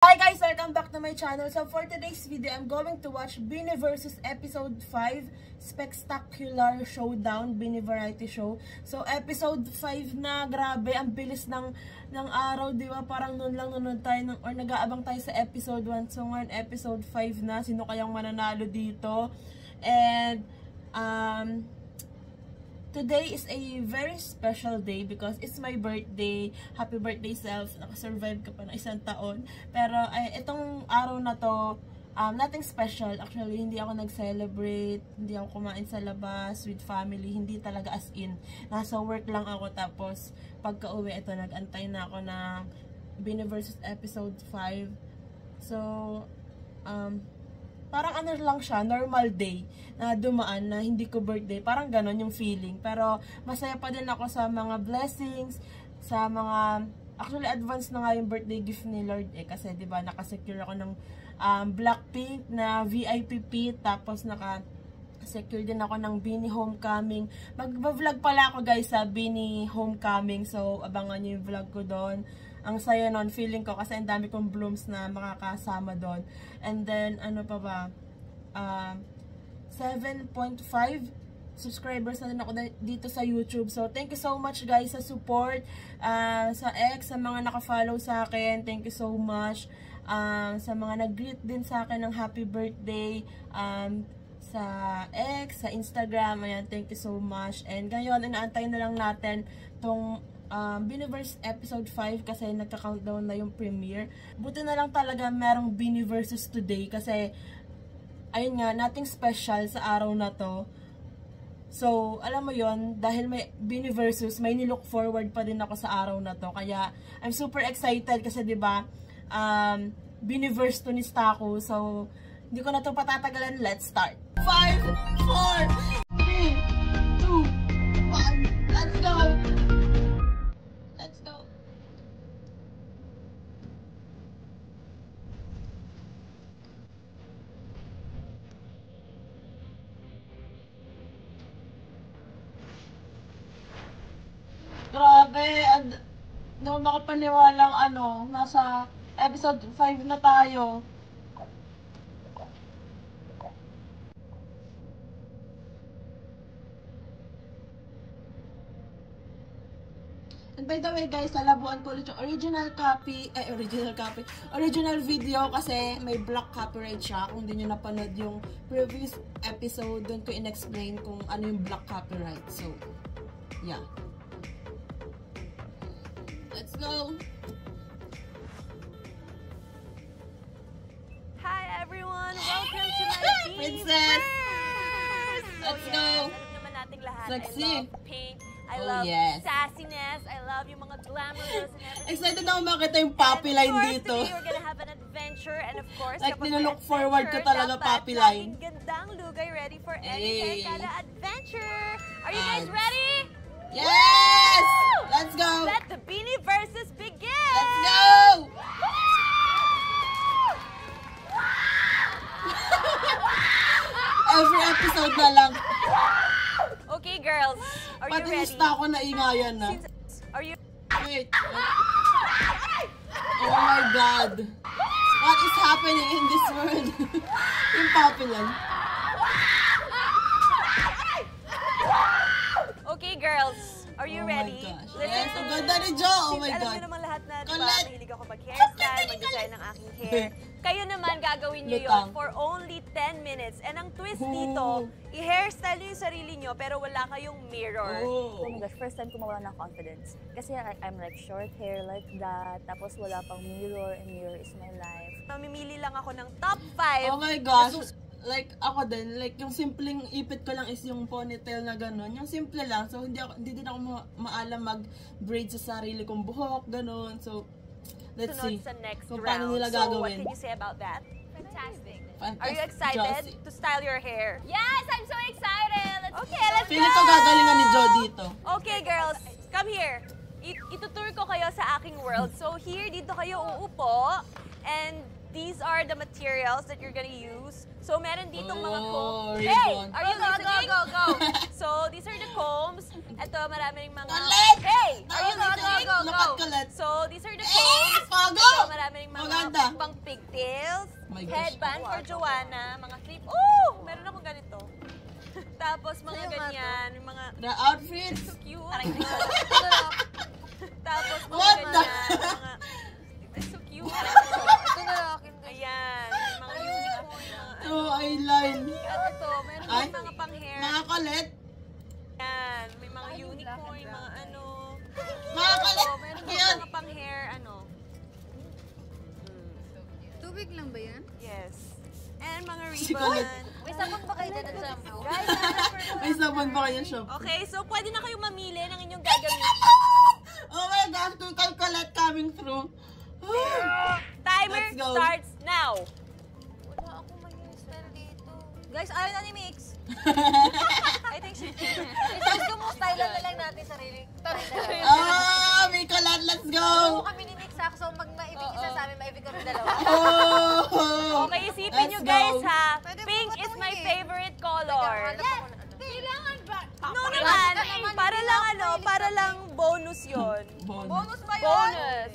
Hi guys! Welcome back to my channel. So for today's video, I'm going to watch Bini vs. Episode 5 Spectacular Showdown, Bini Variety Show. So episode 5 na, grabe, ang bilis ng araw, di ba? Parang noon lang nanonood tayo or nag-aabang tayo sa episode 1. So ngayon episode 5 na, sino kayang mananalo dito? And today is a very special day because it's my birthday. Happy birthday self. Nakasurvive ka pa ng 1 taon. Pero itong araw na to, nothing special. Actually, hindi ako nag-celebrate. Hindi ako kumain sa labas with family. Hindi talaga as in. Nasa work lang ako. Tapos, pagka-uwi, ito, nag-antay na ako ng Bini vs. Episode 5. So, parang ano lang siya, normal day na dumaan na hindi ko birthday. Parang ganon yung feeling. Pero masaya pa din ako sa mga blessings, sa mga, actually advance na nga yung birthday gift ni Lord kasi diba nakasecure ako ng Blackpink na VIP pit, tapos secure din ako ng Bini Homecoming. Mag-vlog pala ako guys sa Bini Homecoming, so abangan nyo yung vlog ko doon. Ang saya nun, feeling ko, kasi ang dami kong blooms na makakasama doon. And then, ano pa ba? 7.5 subscribers na din ako dito sa YouTube. So, thank you so much guys sa support. Sa X, sa mga nakafollow sa akin, thank you so much. Sa mga nag-greet din sa akin ng happy birthday, sa X, sa Instagram, ayan, thank you so much. And ngayon, inaantay na lang natin tong Bini vs. Episode 5 kasi nagka-countdown na yung premiere. Buti na lang talaga merong Bini vs. today kasi ayun nga, nothing special sa araw na to. So, alam mo yon, dahil may Bini vs. may nilook forward pa din ako sa araw na to. Kaya, I'm super excited kasi diba, Bini vs. to ni Staku. So, hindi ko na to patatagalan. Let's start. 5, 4, 3, 2, 1, let's go! Grabe, hindi mo makapaniwalang nasa episode 5 na tayo. And by the way guys, lalabuan ko ulit yung original video kasi may black copyright siya. Kung hindi nyo napanood yung previous episode, doon ko in-explain kung ano yung black copyright. So, yeah. Let's go! Hi everyone! Welcome to my Bini Princess! Let's go! Alam naman nating lahat. Sexy! I love pink. I love sassiness. I love yung mga glamorous and everything. Excited ako makita yung puppy line dito. Today we're gonna have an adventure and of course, like nilook forward ko talaga puppy line. Gandang lugay, ready for any kind of adventure. Are you guys ready? Yes! Woo! Let's go! Let the Bini vs. begin! Let's go! Every episode na lang. Okay, girls. Are you ready? Pati gusto ako na ingayan na. Are you... Wait. Oh my God. What is happening in this world? Yung puppy line. Okay, girls. Are you ready? Oh my gosh. Listen Yes, to ang me. ganda ni Jo. Oh my Alam God. niyo naman lahat na, diba, Colette. mahilig ako mag-hairstyle, mag-design ng aking hair. Kayo naman, gagawin niyo yun for only 10 minutes. And ang twist dito, i-hairstyle niyo yung sarili niyo, pero wala kayong mirror. Oh my gosh, first time ko mawala ng confidence. Kasi I'm like short hair like that, tapos wala pang mirror, and mirror is my life. Mamimili lang ako ng top 5. Oh my gosh. Like, ako din, like, yung simpleng ipit ko lang is yung ponytail na gano'n. Yung simple lang. So, hindi din ako maalam mag-braid sa sarili kong buhok, gano'n. So, let's see. Sa next kung round. paano nila So, what gagawin. can you say about that? Fantastic. Are you excited to style your hair? Yes, I'm so excited. Let's Feeling ko gagalingan ni Jo dito. Okay, girls. Come here. Itutur ko kayo sa aking world. So, here, dito kayo uupo. And these are are the materials that you're gonna use. So, meron ditong mga combs. ribbon. Hey! Are you listening? Go. So, these are the combs. Ito, maraming mga... Colette! Hey! Are you listening? Look at Colette. So, these are the combs. Pago! Ito, maraming mga Maganda. pang pigtails. My gosh. Headband for Joanna. Mga clip. Oh! Meron akong ganito. Tapos, mga ganyan. Yung mga... The outfits. So cute. Tapos, mga What the- ganyan. Mga... So cute. Ito na akin. Ayan. Yung mga unicorn. Mga So, eyeline. At ito, meron Ay. din mga pang-hair. Mga Colette. Yan. May mga unicorn, mga ano. Mga Ito, Colette. meron din Yan. mga pang-hair, ano. Tubig lang ba yan? Yes. And mga Si ribbon. Colette. May sabon ba kayo dyan ng shampoo? Guys, May sabon ba kayo shop? okay, so pwede na kayong mamili ng inyong gagamitin. Oh my gosh, kung kay Colette coming through. Timer Let's go. starts now. Wala akong may hairstyle dito. Guys, ayaw na ni Mix. I think she... Gusto mo, style na lang natin sarili. Ah, may Colette, let's Kung go. kami ni Nick Saxo, mag-maibig isa sa amin, maibig kami dalawa. Oh. Okay, isipin nyo Let's guys go. ha. Pwede mo Pink ba is itong my hit? favorite color. Kailangan ba? No naman, para lang ano, para lang bonus yon. Bonus. ba Bonus.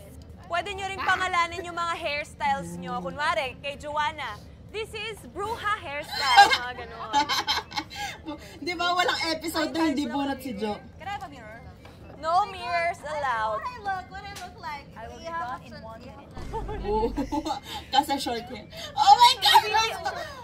Pwede nyo rin pangalanan yung mga hairstyles nyo. Kunwari, kay Joanna, this is Bruja hairstyle. Mga ganun. Di ba walang episode na hindi bunot si Jo? Can I have a mirror? No mirrors allowed. What I look like. I will be gone in 1 minute. Oo. Kasi short hair. Oh my gosh!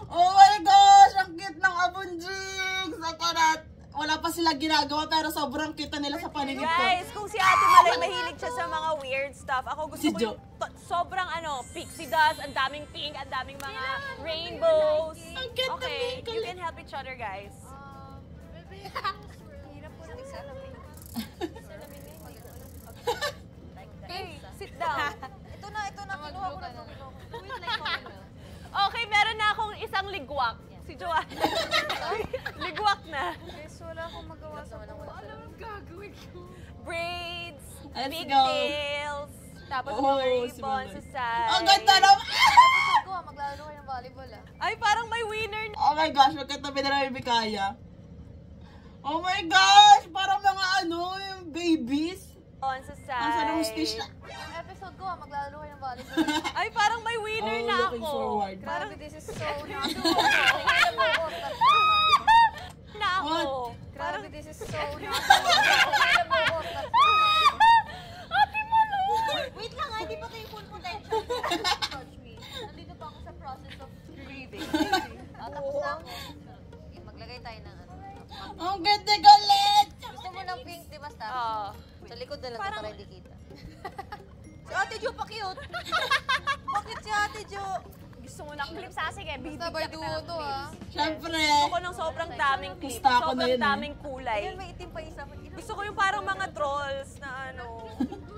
Oh my gosh! Ang cute ng abunjigs! Akarat! Wala pa sila ginagawa pero sobrang cute na nila sa paningin ko. Guys, kung si Ate Malay mahilig siya sa mga weird stuff, ako gusto Si ko Jo. yung sobrang ano, pixie dust, ang daming pink, ang daming mga rainbows. Ang cute na Okay, pink. you can help each other, guys. Hirap po ng salamin. Hey, sit down. Ito na, kinuha ko na ito. Okay, meron na akong isang ligwak. Si Joanna. Ligwak na. Guys, wala akong magawa sa buhay. Gagawin ko. Braids, Let's go. pigtails, tapos Oh, mga si ribbon Maloy. sa side. Ang ganda naman! Episode ko, maglalaro kayo ng volleyball ah. Ay, parang may winner na. Oh my gosh, magkatabi na namin Bikaya. Oh my gosh! Parang mga ano, yung babies. Sa side. Ang sarang stitch na. Yung episode ko, maglalaro kayo ng volleyball. Ay, parang may winner Oh, na looking ako. forward. Parang Grabe, this is so not doable. na ako. Grabe, this is so not doable. Ate Maloy! Wait lang, hindi pa tayo full potential. Touch me. Nandito pa ako sa process of grieving. Tapos na ako. Maglagay tayo ng ano. Ang ganda galit! Gusto mo ng pink, di ba, Steph? Oo. Sa likod na lang Parang- para hindi kita. Si Ate Jo, pa-cute. Bakit si Ate Jo? Gusto mo ng clips? Sige, bibigyan Basta by kita duo ng to, clips. ah. Siyempre. Gusto ko ng sobrang daming clips. Gusto ako na Sobrang yun, eh. daming kulay. Ayun, may itim pa isa. Gusto ko yung parang mga trolls na ano,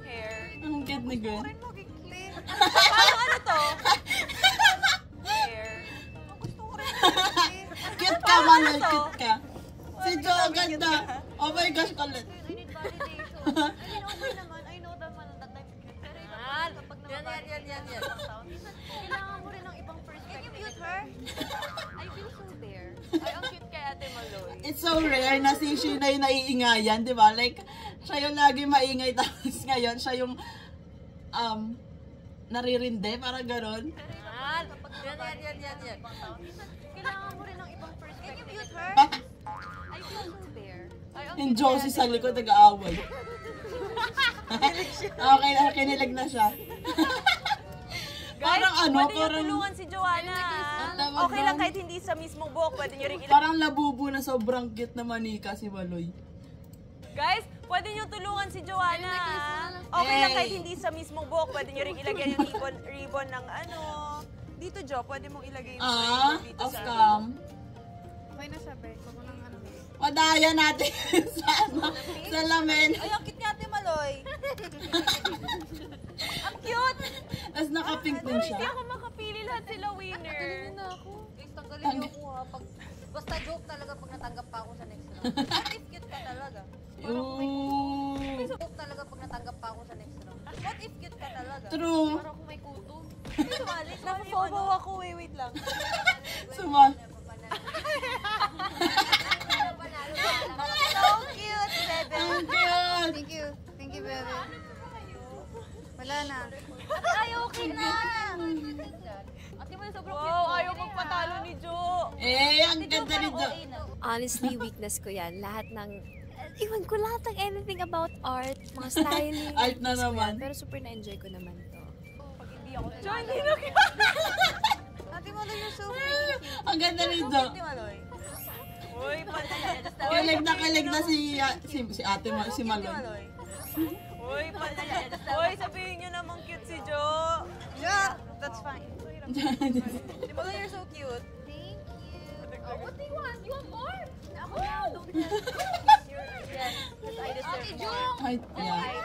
hair. Ang cute na girl. Maging clean. Parang ano to? Hair. Gusto ko rin maging clean. Cute ka, Maloy. to? Cute ka. Si Jo, ang ganda. Oh my gosh, galit. I need validation. I mean, okay naman. I know naman that I'm cute. Pero iba pa rin kapag Yan. kailangan mo rin ng ibang perspective. Can you mute her? I feel so bare. Ay, ang cute kay Ate Maloy. It's so rare na si Sheena yung naiingayan, di ba? Like, siya yung lagi maingay tapos ngayon siya yung naririnde, parang ganon. Yan. Kailangan mo rin ng ibang perspective. Can you mute her? I feel so bare. Ay, ang Yung cute Josie kay Ate sa likod, Maloy. nag-aaway. Okay, kinilig na siya. Guys, Parang ano, pwede nyo parang- tulungan si Joanna. Ang tawag Okay lang doon? kahit hindi sa mismong buhok, pwede nyo rin ilagay. Parang labubo na sobrang cute na manika si Maloy. Guys, pwede nyo tulungan si Joanna. Okay lang Hey. kahit hindi sa mismong buhok, pwede nyo rin ilagay yung ribbon ng ano. Dito, Jo, pwede mong ilagay yung ribbon dito Off sa cam. Okay na siya, Bek. Huwag mo nang ano. Madaya natin sa ano, sa lamin. Ay, ang cute ni Ate Maloy. Ang cute! Tapos naka-pink din Hindi siya. ako makapili, lahat sila winner. na ako. Guys, tanggalin niyo ako ha. Basta joke talaga pag natanggap pa ako sa next round. What if cute ka talaga? Ooh. Joke talaga pag natanggap pa ako sa next round. What if cute ka talaga? True. Parang kung may kuto. Sumali. FOMO ako eh. Wait lang. Suma. So cute, Bebe. Ang cute. Thank you. Thank you, bebe. Wala na. Ay, okay na. Ate mo, sobrang cute. Wow, ayaw magpatalo ni Jo. Ang ganda nito. Honestly, weakness ko yan. Lahat ng, iwan ko lahat ng anything about art, mga styling. Art na weakness ko naman. yan. Pero super na-enjoy ko naman to. Jo, hindi na Ate Maloy, you're so pretty. Ang ganda nito. Uy, pantay. Kilig na si ate si Maloy. Uy, pantay. Uy, sabihin niyo namang cute si Jo. Yeah, that's fine. Di ba you're so cute? Thank you. Oh, what do you want? You want more? Ako na. Yes, because I deserve more. Ay, yeah.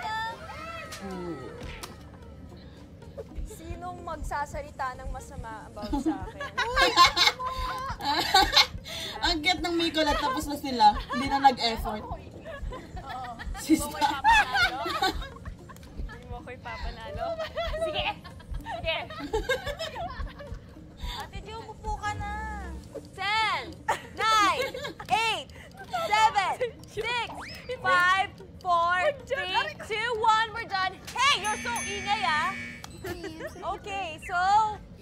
Sinong magsasalita ng masama about sa akin? Ang cute ng Mikola tapos na sila. Hindi na nag-effort. Sister. Hindi mo ako ipapanalo. Sige! Sige! Ate Jo, umupo ka na. 10, 9, 8, 7, 6, 5, 4, 3, 2, 1. We're done. Hey, you're so ingay ah. Okay, so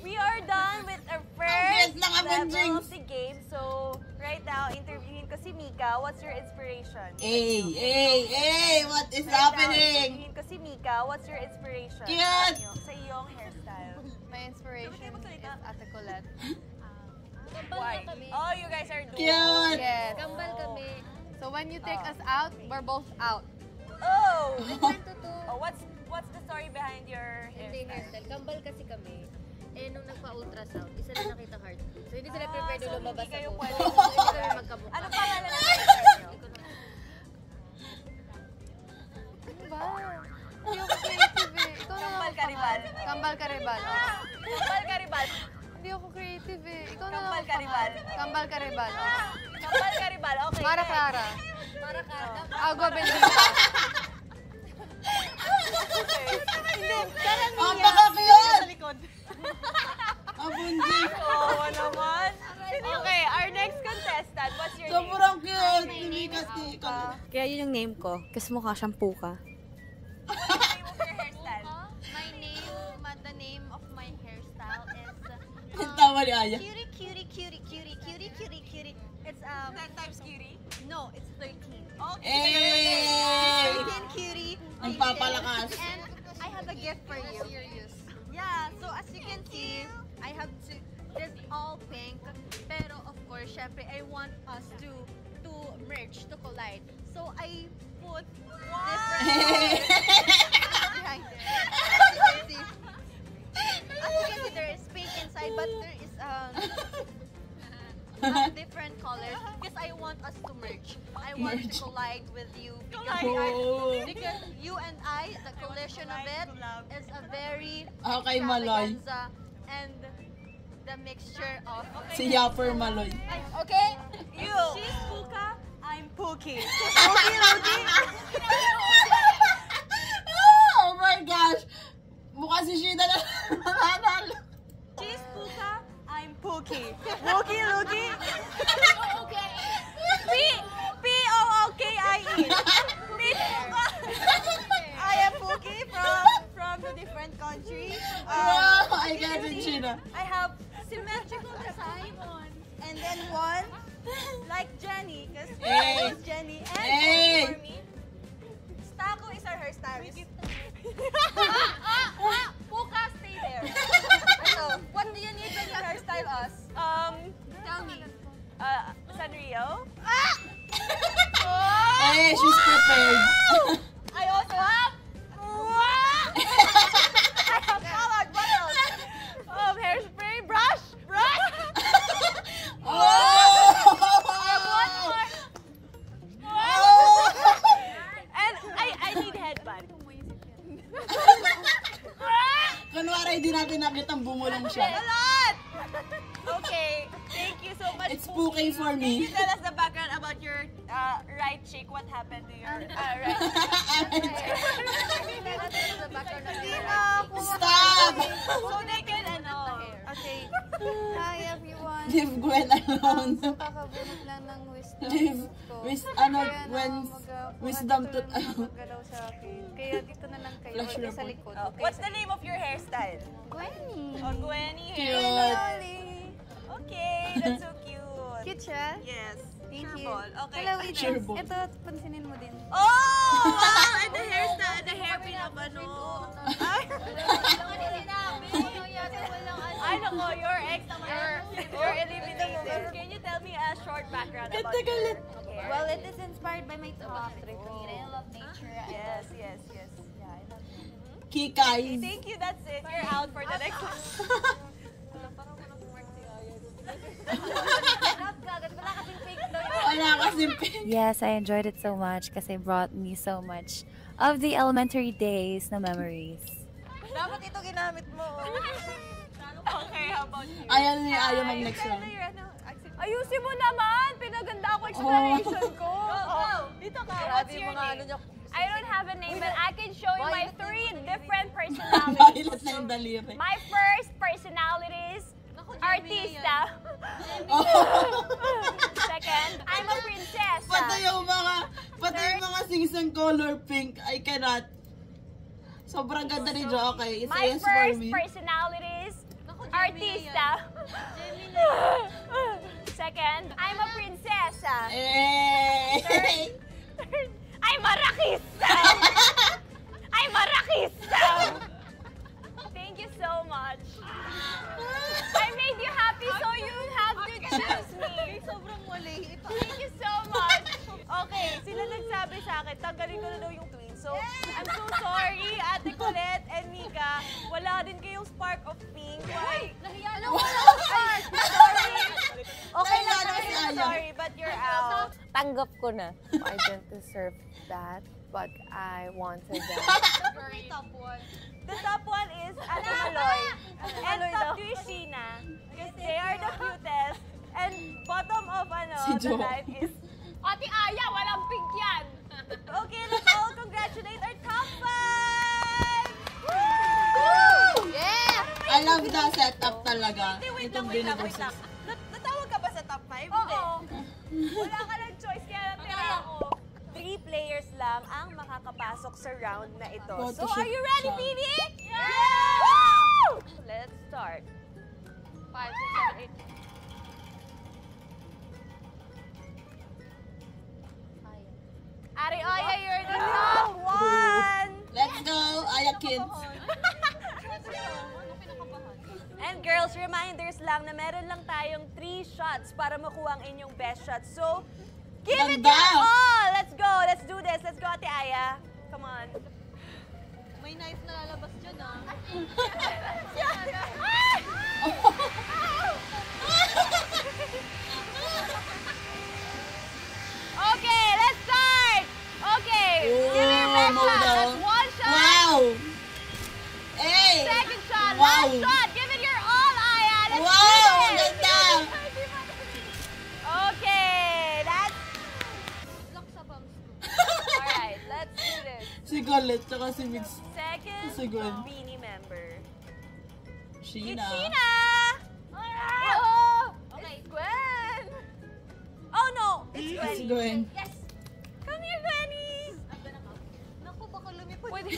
we are done with our first ng level Avengers. of the game. So right now, interviewin ko si Mika. What's your inspiration? What is Right now, happening? interviewin ko si Mika. What's your inspiration? Cute! Sa iyong hairstyle. My inspiration is Ate Colette. Why? Oh, you guys are doing. Cute! Yes. Kambal kami. So when you take us out, we're both out. Oh! Totoo. Oh, what's the story behind your Hindi hairstyle? hairstyle. Kambal kasi kami. Eh, nung nagpa-ultrasound, isa na nakita heartbeat. So, hindi sila prepared so na lumabas hindi kayo ako. pwede. So, hindi kami magkamukha. Ano pangalan ng hairstyle nyo? Ano ba? Hindi ako creative eh. Ikaw na Kambal lang Karibal. Kambal Karibal. Kambal Karibal. Hindi ako creative eh. Ikaw na Kambal lang Karibal. Kambal Karibal. Kambal Karibal. Okay. Mara next. Clara. Para ka. Agua Bendita. Hindi. Sarang Ang baka-cute! sa likod. Ang bunji! Oo naman. Okay, our next contestant. What's your name? Sobrang cute! Hindi kasi Kaya yun yung name ko. Kasi mukha siyang puka. What's the name of your hairstyle? The name of my hairstyle is Ang tawa ni Aya. cutie. It's 10 times cutie? no, it's 13. Eh! 13 cutie. Ang papalakas. And I have a gift for you. Yeah, so as you can see, I have this all pink. Pero of course, syempre, I want us to merge, to collide. So I put different behind it. As you can see, there is pink inside, but there is different colors because I want us to merge. I want to collide with you because you and I, the collision of it is a very Okay, Maloy. extravaganza and the mixture of Si Yapper Maloy. okay. You. She's Puka, I'm Pookie. Oh my gosh! Mukha si Sheena na nanalo. She's Puka, I'm Pookie. Pookie, Lookie. Okay. P-O-O-K-I-E. Miss Puka. I am Pookie from the different country. Wow! I got it, Sheena. I have symmetrical design and then one like Jenny, because Hey. it's Jenny and Hey. for me. Stako is our hairstylist. Puka, stay there. So, what do you need when you hairstyle us? Tell me. Sanrio? Eh, she's prepared. I also have. I have colored. What else? Hairspray, brush. Oh! One more. Oh! And I need headband. Kunwari, hindi natin nakita ang bumulong A siya. lot. Okay. Thank you so much. It's spooking for Can me. you tell us the background about your right cheek? What happened to your right cheek? Stop! So they can ano. Leave Gwen alone. Kakabunot lang ng wisdom Leave, ko. wisdom to, Magalaw sa akin. Kaya dito na lang kayo. Flash Huwag sa report. likod. Oh, Okay, what's the name of your hairstyle? Gwenny. Oh, Gwenny hair. Cute. Okay, that's so cute. Cute siya? Yes. Thank Sure you. ball. Okay. Hello, wait. Sure ball. Ito, pansinin mo din. Oh! Wow! And the hairstyle, the hairpin of ano. Ay, nako, your ex, you're eliminated. Can you tell me a short background about your hair? Well, it is inspired by my top 3. I love nature. Yes, yes, yes. Yeah, I love Kikay. Thank you, that's it. You're out for the next one. Wala kasing pink. Yes, I enjoyed it so much kasi it brought me so much of the elementary days na memories. Dapat ito ginamit mo. Okay, how about you? Ayan ni Aya mag next Ano round. yung ano? Ayusin mo naman! Pinaganda ako explanation ko. Dito ka. Grabe What's yung your mga name? I don't have a name, but I can show you my 3 different personalities. Violet na yung daliri. My first personalities, artista. Second, I'm a princess. Pati yung mga singsang color pink, I cannot. Sobrang ganda ni Jo, okay? It's a My yes for first me. personalities, artista. Second, I'm a prinsesa. Eh! Third, I'm a rakista. I'm a rakista. Thank you so much. I made you happy, so you have to choose me. Sobrang mali. Thank you so much. Okay, sila nagsabi sa akin, tanggalin ko na daw yung twins. So, I'm so sorry, Ate Colette and Mika. Wala din kayong spark of pink. Why? Nahiya Sorry. Okay lang Nahiya kasi si Aya. sorry, but you're out. Tanggap ko na. I didn't deserve that, but I wanted that. The top one is Ate Maloy. And top 2 is Sheena. Because they are the cutest. And bottom of Si the Jo. line is... Ate Aya, walang pink yan. Okay, let's all congratulate our top 5! I love the setup talaga. Wait Itong lang. biniboses. Natawag ka ba sa top 5? Oo. Wala ka ng choice, kaya natira ako. 3 players lang ang makakapasok sa round na ito. So, Photoshoot are you ready, siya. Phoebe? Yeah! Woo! Let's start. 5, 6, 7, 8. Ari Aya, you're the top 1! Let's go, Aya kids. And girls, reminders lang na meron lang tayong 3 shots para makuha ang inyong best shot. So, give it Ganda! your all! Let's go! Let's do this! Let's go, Ate Aya. Come on. May knife na lalabas dyan, ah. Okay, let's start! Okay, give me your best Hold shot. on. That's 1 shot. Wow! Hey! Second shot. Wow. Last shot. Give it your all, Aya. Let's Wow! do Ang this. ganda! Okay, that's... Alright, let's do this. Si Colette, tsaka si Mix. Second Si Gwen. Beanie member. It's Sheena. Sheena! Oh! Okay, Gwen! Oh no! It's Si Gwen. Gwen. Yes! Come here, Gwenny! Naku, baka lumipad. Pwede.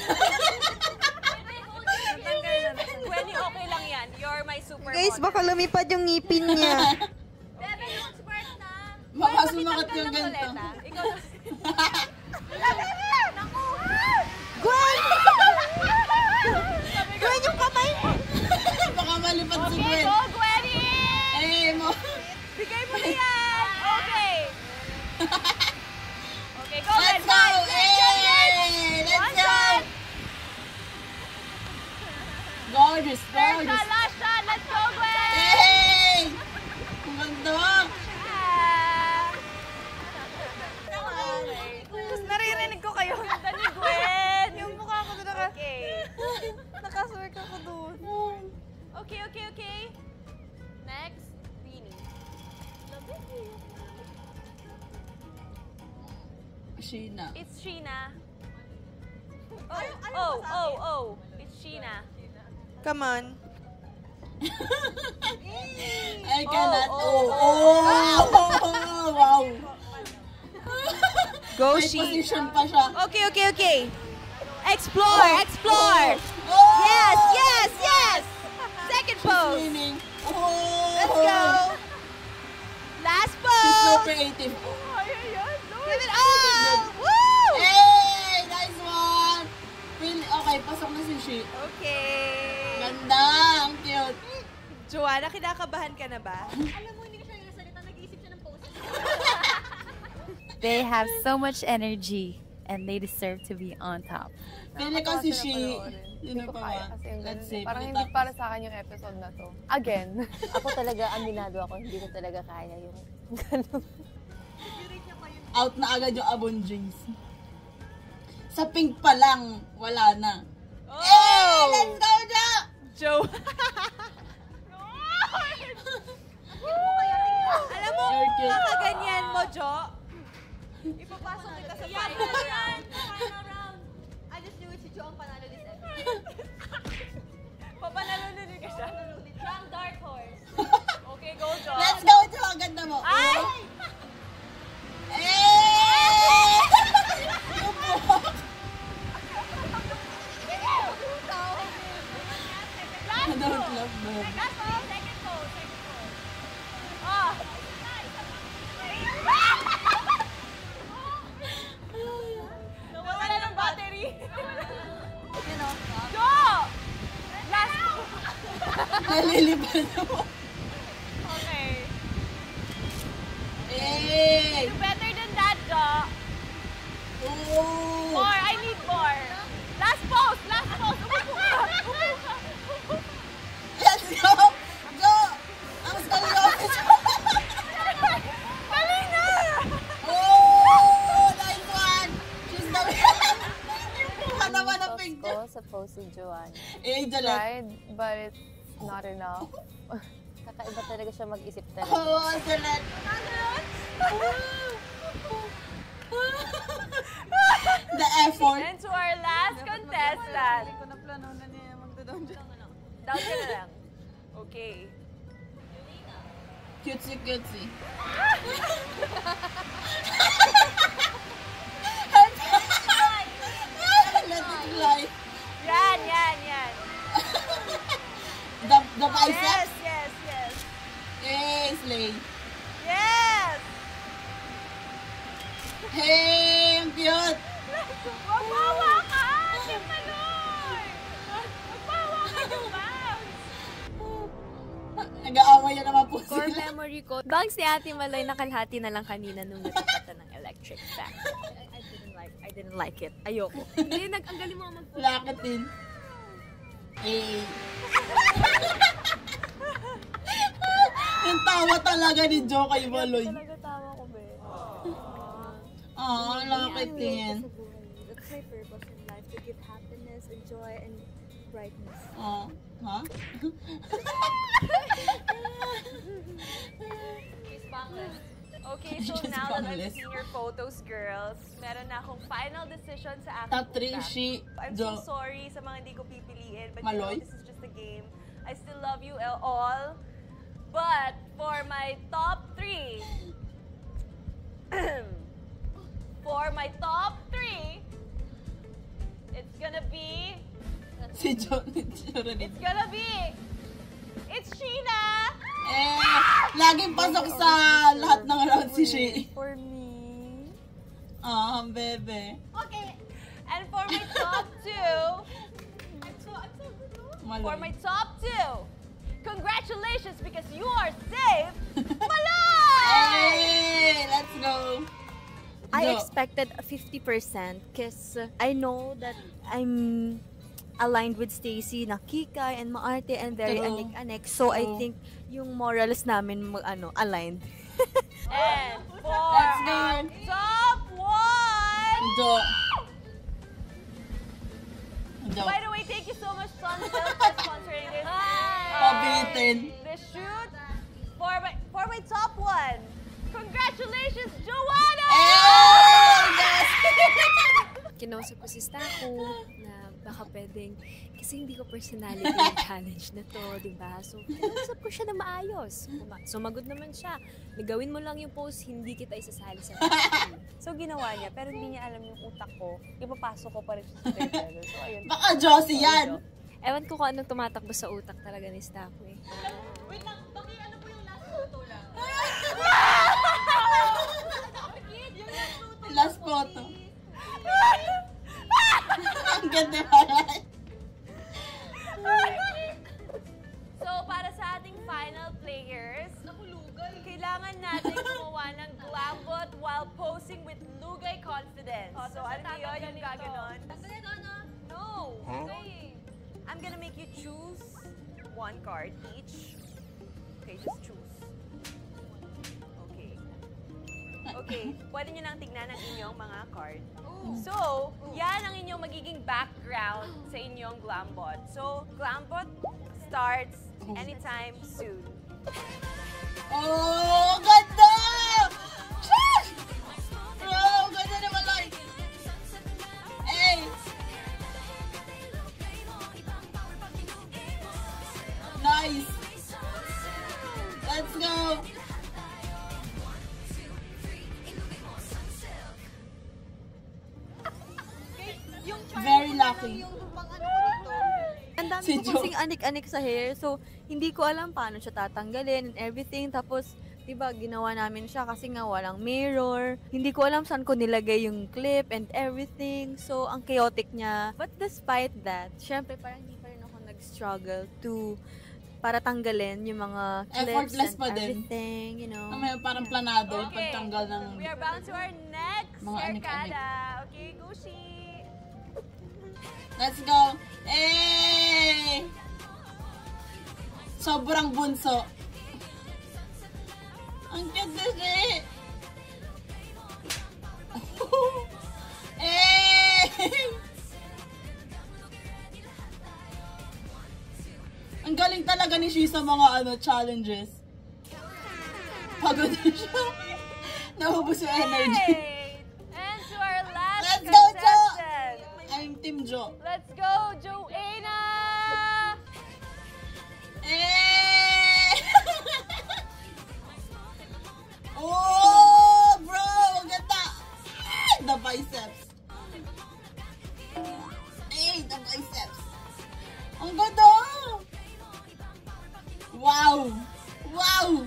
Gwenny, okay lang yan. You're my super Guys, baka lumipad yung ngipin niya. Devin, yung squirt na. Baka Gwen, sumakit pakitanggal yung ng ganito. kuleta. Ikaw na. Naku! Gwen! Gwen, yung kamay mo! Baka malipad si Okay, Gwen. go, Gwenny! Eh, mo. Bigay mo na yan! Okay. Okay, go, Let's Gwen. go! Five, six, seven, eight. Hey! Let's One go! shot. Gorgeous, Third gorgeous. shot, last shot. Let's go, Gwen! Hey! Kumandok! Tapos naririnig ko kayo. Ganda ni Gwen. Yung mukha ko doon. Okay. Nakaswerk ako doon. Okay, okay, okay. Next, Beanie. Sheena. It's Sheena. Oh. It's Sheena. Come on. I cannot. Wow. Go, May she. position pa siya. Okay. Explore. Yes. Second pose. Winning. Let's go. Last pose. She's so creative. Give it all. Woo! Hey! Nice one! Okay, pasok na si Shi. Okay. Ganda! Ang cute. Joanna, kinakabahan ka na ba? Alam mo, hindi ko siya nagsasalita. Nag-iisip siya ng poses. They have so much energy and they deserve to be on top. Pili ko si Shi. Hindi ko kaya kasi yung Let's ganun. see. Parang hindi para sa akin yung episode na to. Again. Ako talaga, aminado ako, hindi ko talaga kaya yung ganun. Out na agad yung Abonjings. Sa pink pa lang, wala na. Hey! Let's go, Jo! Jo. Alam mo, You're cute. kakaganyan mo, Jo. Ipapasok kita sa final round. I just knew it si Jo ang panalo this episode. Papanalulunin ka siya. Strong dark horse. Okay, go, Jo. Let's go, Jo! Ang ganda mo. Ay! Hey! I don't love them. Second pose. Oh. Nawala ng battery. Jo! Last pose. Nalilipad mo. Okay. Hey! Do better than that, Jo. Oh! More. I need more. Last pose. Umupo ka. Let's go! Jo! Ang scoliosis mo. Dali na! Oh! Nice one! She's the yung naman ng Thoughts picture. ko sa post si Joanne. Eh, Jalet. Tried, but it's not enough. Kakaiba talaga siya mag-isip talaga. Oh, Jalet. The effort. And to our last contestant. Hindi ko na plano na niya magdodown dyan. Down ka na lang. Okay. Cutesy. Let it fly. Yan. The biceps. Yes. Hey, Slay. Yes! Hey, ang cute. Magpawa ka! Team Maloy! Magpawa ka ng bags! Nag-aaway na naman po Core sila. memory ko, bags ni Ate Maloy nakalhati na lang kanina nung natapatan ng electric fan. I didn't like it. Ayoko. Hindi, ang galing mo mag-post. Lakatin. Hey. Yung tawa talaga ni Jo kay Maloy. Talaga tawa ko, be. Lakatin. That's my purpose in life, to give happiness and joy and brightness. Ha? Okay, so She's now that I've boneless. seen your photos, girls, meron na akong final decision sa aking Top 3, utak. Shi, I'm Jo. so sorry sa mga hindi ko pipiliin, but Maloy? you know, this is just a game. I still love you all. But for my top 3, it's gonna be, Si Jo. it's Sheena! Laging pasok sa lahat ng round si Shi. For me, Bebe. Okay. And for my top 2, for my top 2, congratulations because you are safe, Maloy! Hey! Let's go! I Jo. expected a 50% because I know that I'm aligned with Stacy na kikay and maarte and very True. anik-anik. So I True. think yung morals namin aligned. And for Let's go. our top 1, Jo. Jo. by the way, thank you so much, Sunsilk, for sponsoring this. Pabitin. This shoot. For my top 1, congratulations, Joanna! Hey! Yes! Kinausap ko si Staku na baka pwedeng, kasi hindi ko personality yung challenge na to, diba? So, kinausap ko siya na maayos. Sumagot naman siya. Nagawin mo lang yung post, hindi kita isasali sa So, ginawa niya, pero hindi niya alam yung utak ko. Ipapasok ko pa rin siya sa third level. So, ayun. Baka Josie yan! Ewan ko kung anong tumatakbo sa utak talaga ni Stako eh. Wait lang, Baki, ano po yung last photo lang? Last photo. Ang ganda pala. So, para sa ating final players, kailangan natin gumawa ng glambot while posing with Lugay confidence. So, ano yun? Yung gaganon? No! Okay. I'm gonna make you choose one card each. Okay, just choose. Okay. Okay, pwede nyo nang tignan ang inyong mga card. So, yan ang inyong magiging background sa inyong glambot. So, glambot starts anytime soon. Oh, ganda! Shush! Bro, ganda naman like. Hey! Nice! Let's go! Very lucky. Ang dami Si ko kasing anik-anik sa hair, so hindi ko alam paano siya tatanggalin and everything. Tapos, diba, ginawa namin siya kasi nga walang mirror. Hindi ko alam saan ko nilagay yung clip and everything. So, ang chaotic niya. But despite that, syempre parang hindi pa rin ako nag-struggle para tanggalin yung mga clips Effortless and pa din. everything, you know. May parang planado yung pagtanggal ng We are bound to our next mga anik-anik. hairkada. Okay, go she! Let's go! Eh! Sobrang bunso. Ang ganda siya eh! Eh! Ang galing talaga ni Shi sa mga challenges. Pagod na siya. Naubos yung energy. Hey! And to our last Let's go, Jo! contestant. I'm Team Jo. Let's go, Joanna! Eh! Oh, bro! Ang ganda! The biceps. The biceps. Ang ganda! Wow! Wow!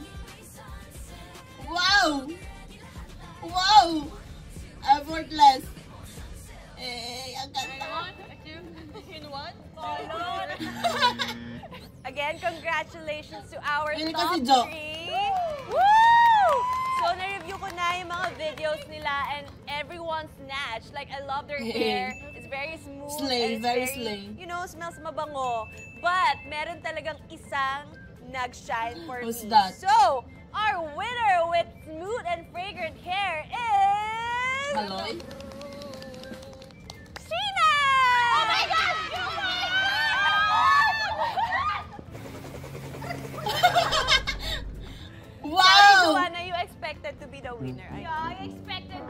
Wow! Wow! Effortless. Ang ganda. Again, congratulations to our Pili ko top si Jo. 3. Woo! So, na-review ko na yung mga videos nila and everyone snatched. Like, I love their hair. It's very smooth. Slay, and it's very slay. You know, smells mabango. But, meron talagang isang nag-shine for Who's me. that? So, our winner with smooth and fragrant hair is... Maloy? Sheena! Oh my God! Wow! Joanna, you expected to be the winner. Yeah, I expected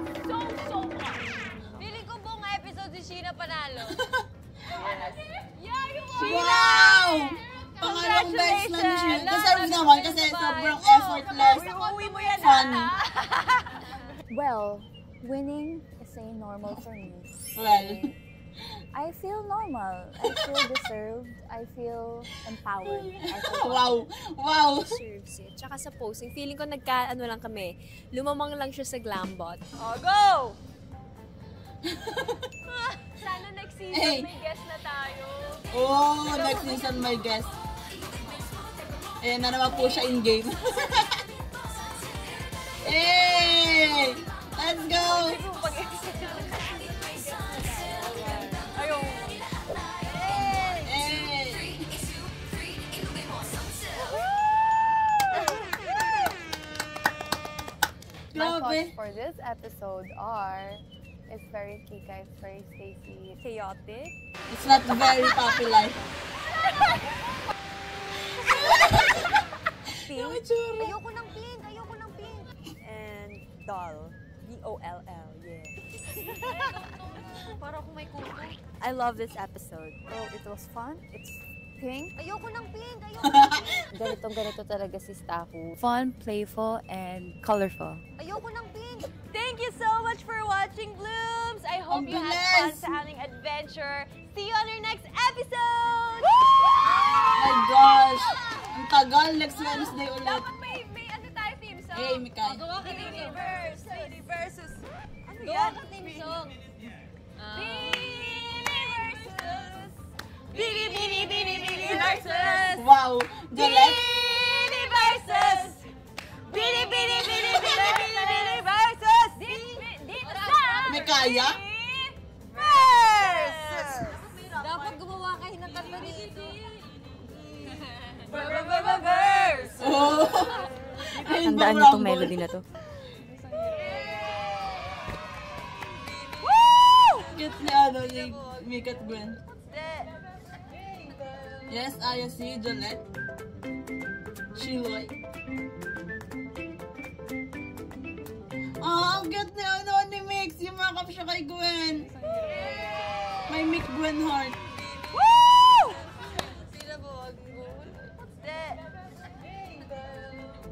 so much. Feeling ko buong episode si Sheena panalo. Yeah, you won! Wow! Pangalong best na ni Sheena. Deserve naman kasi sobrang effortless. Uwi mo yan, Funny. Well, winning is a normal for me. Well, I feel normal. I feel deserved. I feel empowered. I feel wow! Wow! Serves it. Tsaka sa posing, feeling ko nagka-ano lang kami, lumamang lang siya sa glambot. Oh, go! Sana next season Hey. may guest na tayo. Oh, next season may guest. Ayan na naman po siya in-game. Hey! Let's go! Ayun. Hey! My thoughts Grabe! for this episode are, it's very kika, it's very Stacy. Chaotic. It's not very popular. Pink. Yung itsura. Ayoko ng pink. And doll. COLL, yeah. Para kung may kuko. I love this episode. Oh, it was fun. It's pink. Ayoko ng pink. Ayoko. Ganito talaga si Staku. Fun, playful, and colorful. Ayoko ng pink. Thank you so much for watching, Blooms. I hope you had fun sa aming adventure. See you on our next episode. Oh my gosh! Ang tagal. Next Wednesday ulit. Dapat may ano tayo theme song. Eh, Mikay. Gawa ka theme song. Versus. Ano yan? Gawa ka theme song. Bini versus. Wow! Jolette? Bini versus. Bini versus. Dito sa. May kaya? Versus. Dapat gumawa kayo ng kanta dito. Versus. Oh! Tandaan niyo tong melody na to. Cute ni ano, ni Mika at Gwen. Yes, I see Jolette. Shiloy. Ang cute ni ano ni Mix. Yung makeup siya kay Gwen. May Mick Gwen heart. Woo!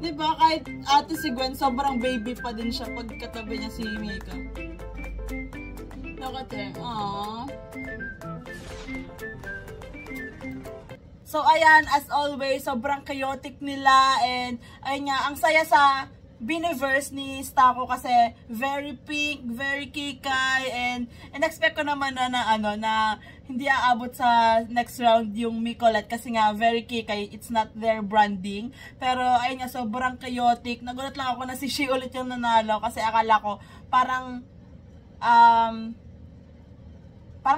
Diba kahit ate si Gwen, sobrang baby pa din siya pag katabi niya si Mika. Look at them. Aww. So ayan, as always, sobrang chaotic nila and ayun nga, ang saya sa Biniverse ni Staku kasi very pink, very kikay and expect ko naman na hindi aabot sa next round yung Micolette kasi nga very kikay, it's not their branding. Pero ayun nga, sobrang chaotic. Nagulat lang ako na si Shi ulit yung nanalo kasi akala ko parang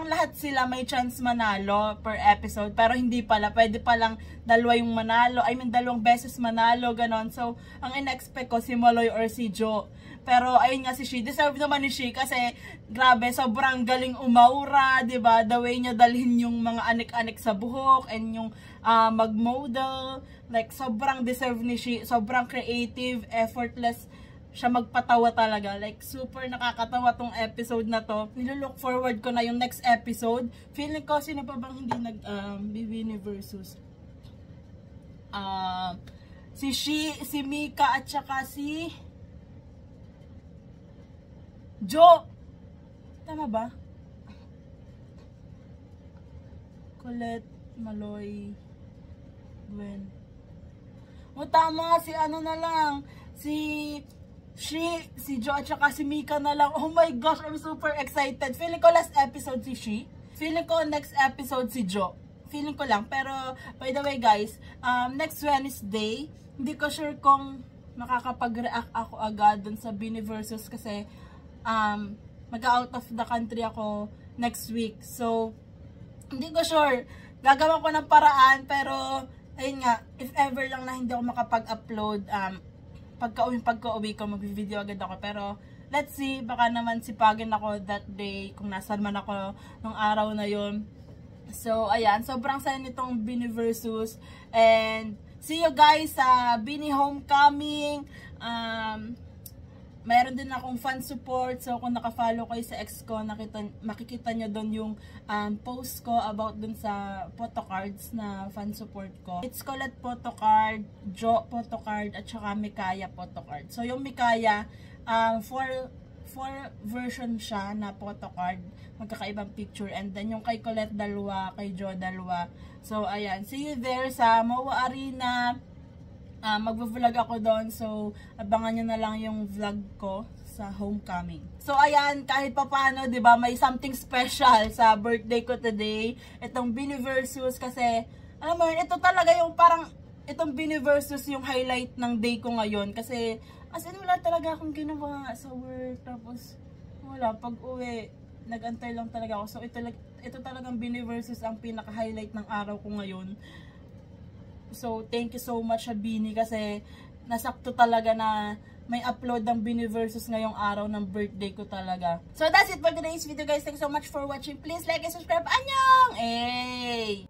lahat sila may chance manalo per episode, pero hindi pala. Pwede palang dalawa yung manalo, dalawang beses manalo, ganon. So, ang in-expect ko si Maloy or si Jo. Pero, ayun nga si Shi. Deserve naman ni Shi kasi, grabe, sobrang galing umaura, diba? The way niya dalhin yung mga anik-anik sa buhok and yung mag-model. Like, sobrang deserve ni Shi. Sobrang creative, effortless siya magpatawa talaga. Like, super nakakatawa tong episode na to. Nilook forward ko na yung next episode. Feeling ko, sino pa bang hindi Bini versus? Si Shi, si Mika, at saka si Jo. Tama ba? Colette, Maloy, Gwen. O tama, si ano na lang. Si Jo at saka si Mika na lang. Oh my gosh, I'm super excited. Feeling ko last episode si Shi. Feeling ko next episode si Jo. Feeling ko lang. Pero, by the way guys, next Wednesday, hindi ko sure kung makakapag-react ako agad dun sa Biniversus kasi mag-out of the country ako next week. So, hindi ko sure. Gagawa ko ng paraan, pero, ayun nga, if ever lang na hindi ako makapag-upload, pagka-uwi ko, mag-video agad ako. Pero, let's see, baka naman sipagin ako that day, kung nasan man ako nung araw na yun. So, ayan, sobrang saya nitong Biniversus. And, see you guys sa Bini Homecoming. Mayroon din akong fan support. So, kung nakafollow kayo sa ex ko, makikita nyo doon yung post ko about dun sa photocards na fan support ko. It's Colette photocard, Jo photocard, at saka Mikaya photocard. So, yung Mikaya, 4 version siya na photocard. Magkakaibang picture. And then, yung kay Colette, dalawa. Kay Jo, dalawa. So, ayan. See you there sa MOA Arena. Magvo-vlog ako doon, so abangan nyo na lang yung vlog ko sa Homecoming. So ayan, kahit pa paano, 'di ba, may something special sa birthday ko today. Itong Biniversus kasi alam mo yun, ito talaga yung parang itong Biniversus yung highlight ng day ko ngayon kasi as in wala talaga akong ginawa sa work, tapos wala, pag-uwi nag-antay lang talaga ako. So ito talagang Biniversus ang pinaka-highlight ng araw ko ngayon. So, thank you so much sa Bini kasi nasakto talaga na may upload ng Biniversus ngayong araw ng birthday ko talaga. So, that's it for today's video guys. Thanks so much for watching. Please like and subscribe. Annyeong! Hey!